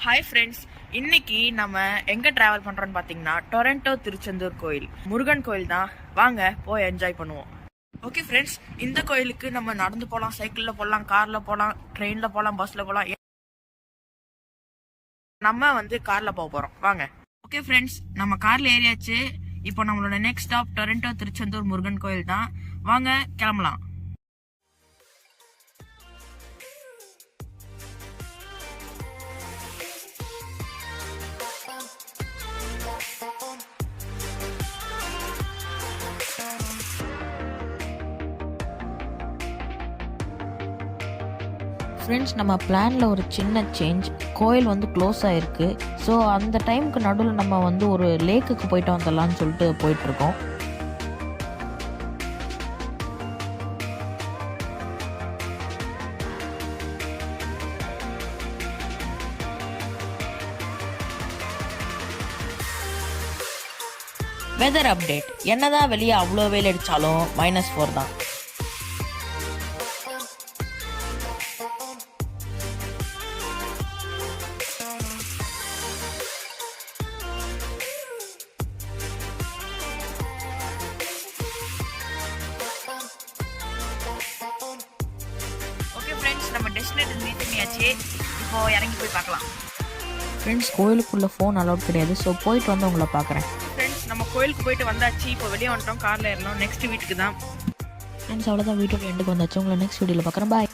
Hi friends, இன்னைக்கு நம்ம எங்கே ட்ராவல் பண்ணுறோன்னு பார்த்தீங்கன்னா டொரண்டோ திருச்செந்தூர் கோயில் முருகன் கோயில் தான். வாங்க போய் என்ஜாய் பண்ணுவோம். ஓகே ஃப்ரெண்ட்ஸ், இந்த கோயிலுக்கு நம்ம நடந்து போகலாம், சைக்கிளில் போகலாம், காரில் போகலாம், ட்ரெயினில் போகலாம், பஸ்ஸில் போகலாம். நம்ம காரில் போக போகிறோம். வாங்க. ஓகே ஃப்ரெண்ட்ஸ், நம்ம காரில் ஏறியாச்சு. இப்போ நம்மளோட next stop Toronto Tiruchendur Murugan கோயில் தான். வாங்க கிளம்பலாம். ஃப்ரெண்ட்ஸ், நம்ம பிளானில் ஒரு சின்ன சேஞ்ச். கோயில் க்ளோஸ் ஆகிருக்கு. ஸோ அந்த டைமுக்கு நடுவில் நம்ம ஒரு லேக்குக்கு போயிட்டு வந்துடலான்னு சொல்லிட்டு போயிட்டுருக்கோம். Weather update. என்னதான் வெளியே அவ்வளோ வெயில் அடித்தாலும் -4 தான். ஓகே ஃப்ரெண்ட்ஸ், நம்ம டெஸ்டினேஷன் ரீச் பண்ணியாச்சு. இப்போ இறங்கி போய் பார்க்கலாம். ஃப்ரெண்ட்ஸ், கோயிலுக்குள்ளே ஃபோன் அலௌட் கிடையாது. ஸோ போயிட்டு வந்து உங்களை பார்க்குறேன். ஃப்ரெண்ட்ஸ், நம்ம கோயிலுக்கு போயிட்டு வந்தாச்சு. இப்போ வெளியே வந்துட்டோம், காரில் ஏறணும். நெக்ஸ்ட் வீட்டுக்கு தான். ஃப்ரெண்ட்ஸ், அவ்வளோதான், வீட்டோட எண்டுக்கு வந்தாச்சு. உங்களை நெக்ஸ்ட் வீடியோவில் பார்க்குறேன். பாய்.